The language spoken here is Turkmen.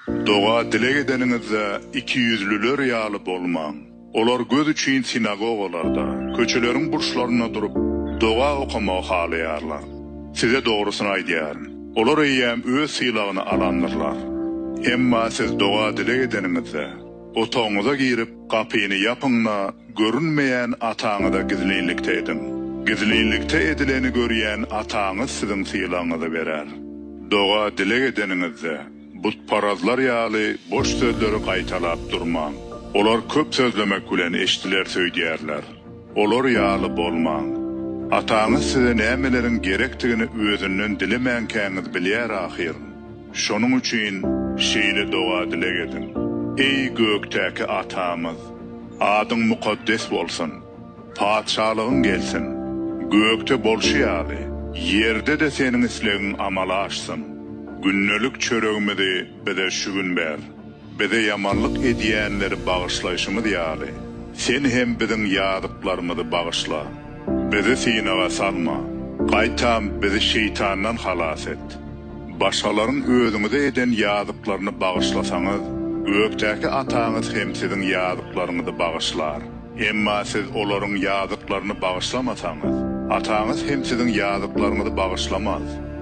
Doğa dile gedeniňizde 200'lüler ýaly bolmaň. Olar göz üçin sinagogalarda, köçeleriň burçlaryna durup doğa okumagy halaýarlar. Size dogrusyny aýdýaryn. Olar eýýäm öz sylagyny alanlarlar. Emma siz doğa dile gedeniňizde otaňyza girip gapyny ýapyňla görünmeýän ataňyza gizlilikde edin. Gizlilikde edileni görýän ataňyz siziň sylagyňyzy berer. Doğa dile gedeniňizde butparazlar ýaly boş sözleri gaýtalap durmaň. Olar köp sözlemek bilen eşdiler söýdýärler. Olar ýaly bolmaň. Ataňyz size nämeleriň gerekdigini özünden dilemäňkäňiz bilýär ahir. Şonuň üçin şeýle doğa dile edin. Ey gökdäki atamyz, adyň mukaddes bolsun. Padşalygyň gelsin. Gökde bolşýaly, ýerde de seniň islegiň amala aşsyn. Günnelik çöregimizi bize şügün ber. Bize yamanlık edýänleri bağışlayşymyz ýaly. Sen hem biziň ýadyplarymyzy bağışla. Bizi sinaga salma. Gaýtam bizi şeytandan halas et. Başgalaryň özüňize eden ýadyplaryny bağışlasaňyz, gökdäki ataňyz hem siziň ýadyplaryňyzy bağışlar. Emma siz olaryň ýadyplaryny bağışlamasaňyz, ataňyz hem siziň ýadyplaryňyzy bağışlamaz.